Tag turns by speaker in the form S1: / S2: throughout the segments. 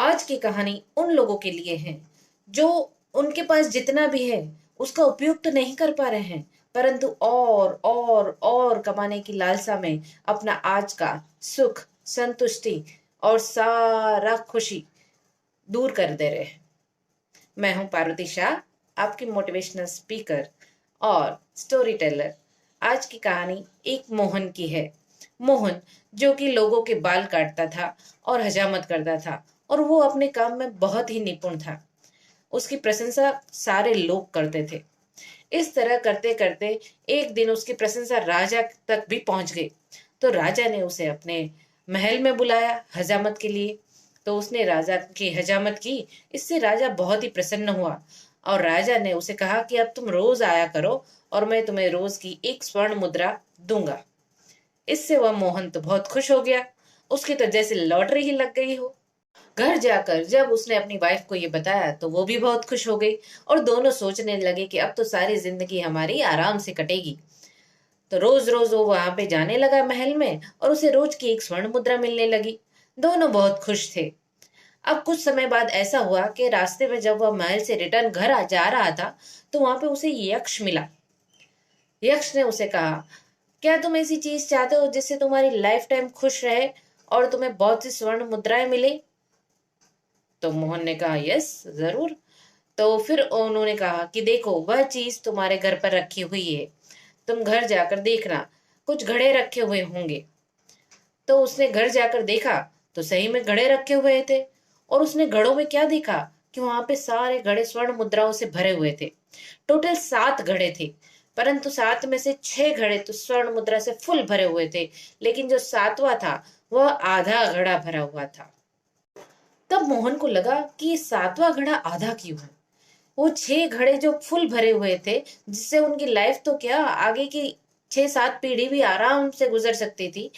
S1: आज की कहानी उन लोगों के लिए है जो उनके पास जितना भी है उसका उपयोग तो नहीं कर पा रहे हैं, परंतु और कमाने की लालसा में अपना आज का सुख, संतुष्टि और सारा खुशी दूर कर दे रहे हैं। मैं हूं पार्वती शाह, आपकी मोटिवेशनल स्पीकर और स्टोरी टेलर। आज की कहानी एक मोहन की है। मोहन जो कि लोगों के बाल काटता था और हजामत करता था, और वो अपने काम में बहुत ही निपुण था। उसकी प्रशंसा सारे लोग करते थे। इस तरह करते करते एक दिन उसकी प्रशंसा राजा तक भी पहुंच गई। तो राजा ने उसे अपने महल में बुलाया हजामत के लिए। तो उसने राजा की हजामत की। इससे राजा बहुत ही प्रसन्न हुआ और राजा ने उसे कहा कि अब तुम रोज आया करो और मैं तुम्हें रोज की एक स्वर्ण मुद्रा दूंगा। इससे वह मोहन तो बहुत खुश हो गया। उसकी तो जैसे लॉटरी ही लग गई हो। घर जाकर जब उसने अपनी वाइफ को ये बताया तो वो भी बहुत खुश हो गई और दोनों सोचने लगे कि अब तो सारी जिंदगी हमारी आराम से कटेगी। तो रोज रोज वो वहां पे जाने लगा महल में और उसे रोज की एक स्वर्ण मुद्रा मिलने लगी। दोनों बहुत खुश थे। अब कुछ समय बाद ऐसा हुआ कि रास्ते में जब वह महल से रिटर्न घर आ जा रहा था तो वहां पे उसे यक्ष मिला। यक्ष ने उसे कहा, क्या तुम ऐसी चीज चाहते हो जिससे तुम्हारी लाइफ टाइम खुश रहे और तुम्हें बहुत सी स्वर्ण मुद्राएं मिले? तो मोहन ने कहा, यस जरूर। तो फिर उन्होंने कहा कि देखो, वह चीज तुम्हारे घर पर रखी हुई है, तुम घर जाकर देखना, कुछ घड़े रखे हुए होंगे। तो उसने घर जाकर देखा तो सही में घड़े रखे हुए थे। और उसने घड़ों में क्या देखा कि वहां पे सारे घड़े स्वर्ण मुद्राओं से भरे हुए थे। टोटल 7 घड़े थे, परंतु 7 में से 6 घड़े तो स्वर्ण मुद्रा से फुल भरे हुए थे, लेकिन जो 7वां था वह आधा घड़ा भरा हुआ था। तब मोहन को लगा कि ये 7वां घड़ा आधा क्यों है। वो 6 घड़े जो फुल भरे हुए थे, जिससे उनकी लाइफ तो क्या, आगे की 6-7 पीढ़ी भी आराम से गुजर सकती थी,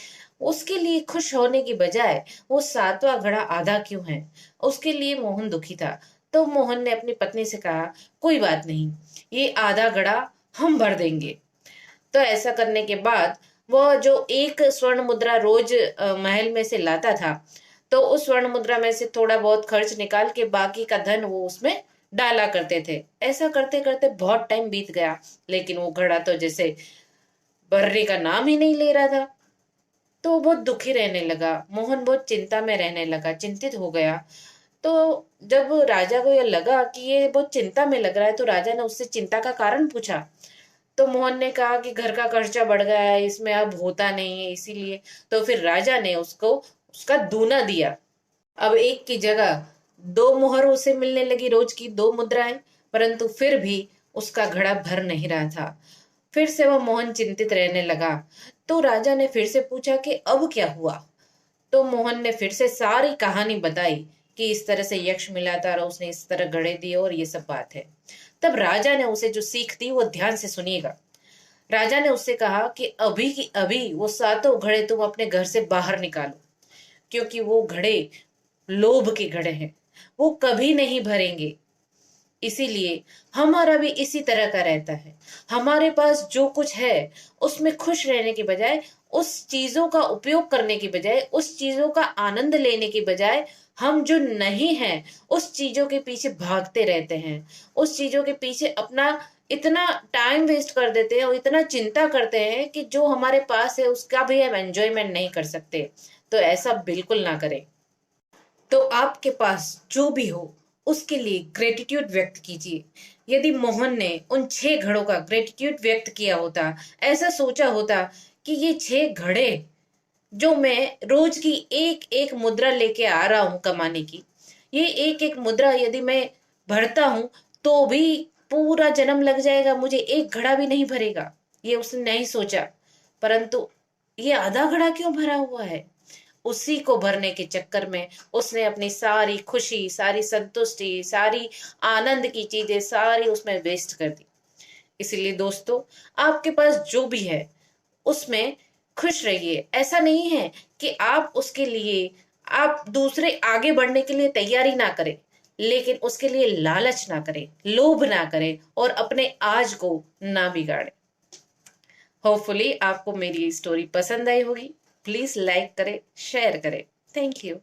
S1: उसके लिए खुश होने की बजाय वो 7वां घड़ा आधा क्यों है, उसके लिए मोहन दुखी था। तो मोहन ने अपनी पत्नी से कहा, कोई बात नहीं, ये आधा घड़ा हम भर देंगे। तो ऐसा करने के बाद वह जो एक स्वर्ण मुद्रा रोज महल में से लाता था, तो उस स्वर्ण मुद्रा में से थोड़ा बहुत खर्च निकाल के बाकी का धन वो उसमें डाला करते थे। ऐसा करते करते बहुत टाइम बीत गया, लेकिन वो घड़ा तो जैसे भरने का नाम ही नहीं ले रहा था। तो वो बहुत दुखी रहने लगा। मोहन बहुत चिंता में रहने लगा, चिंतित हो गया। तो जब राजा को यह लगा कि ये बहुत चिंता में लग रहा है, तो राजा ने उससे चिंता का कारण पूछा। तो मोहन ने कहा कि घर का खर्चा बढ़ गया है, इसमें अब होता नहीं है, इसीलिए। तो फिर राजा ने उसको उसका दूना दिया। अब एक की जगह 2 मोहर उसे मिलने लगी, रोज की 2 मुद्राएं। परंतु फिर भी उसका घड़ा भर नहीं रहा था। फिर से वह मोहन चिंतित रहने लगा। तो राजा ने फिर से पूछा कि अब क्या हुआ। तो मोहन ने फिर से सारी कहानी बताई कि इस तरह से यक्ष मिला था और उसने इस तरह घड़े दिए और ये सब बात है। तब राजा ने उसे जो सीख दी वो ध्यान से सुनिएगा। राजा ने उससे कहा कि अभी की अभी वो 7 घड़े तुम अपने घर से बाहर निकालो, क्योंकि वो घड़े लोभ के घड़े हैं, वो कभी नहीं भरेंगे। इसीलिए हमारा भी इसी तरह का रहता है। हमारे पास जो कुछ है उसमें खुश रहने की बजाय, उस चीजों का उपयोग करने की बजाय, उस चीजों का आनंद लेने की बजाय, हम जो नहीं है उस चीजों के पीछे भागते रहते हैं। उस चीजों के पीछे अपना इतना टाइम वेस्ट कर देते हैं और इतना चिंता करते हैं कि जो हमारे पास है उसका भी हम एंजॉयमेंट नहीं कर सकते। तो ऐसा बिल्कुल ना करें। तो आपके पास जो भी हो उसके लिए ग्रेटिट्यूड व्यक्त कीजिए। यदि मोहन ने उन 6 घड़ों का ग्रेटिट्यूड व्यक्त किया होता, ऐसा सोचा होता कि ये 6 घड़े जो मैं रोज की एक एक मुद्रा लेके आ रहा हूं कमाने की, ये एक एक मुद्रा यदि मैं भरता हूं तो भी पूरा जन्म लग जाएगा, मुझे एक घड़ा भी नहीं भरेगा। ये उसने नहीं सोचा। परंतु ये आधा घड़ा क्यों भरा हुआ है, उसी को भरने के चक्कर में उसने अपनी सारी खुशी, सारी संतुष्टि, सारी आनंद की चीजें सारी उसमें वेस्ट कर दी। इसलिए दोस्तों, आपके पास जो भी है उसमें खुश रहिए। ऐसा नहीं है कि आप उसके लिए, आप दूसरे आगे बढ़ने के लिए तैयारी ना करें, लेकिन उसके लिए लालच ना करें, लोभ ना करें और अपने आज को ना बिगाड़ें। होपफुली आपको मेरी स्टोरी पसंद आई होगी। प्लीज लाइक करें, शेयर करें। Thank you.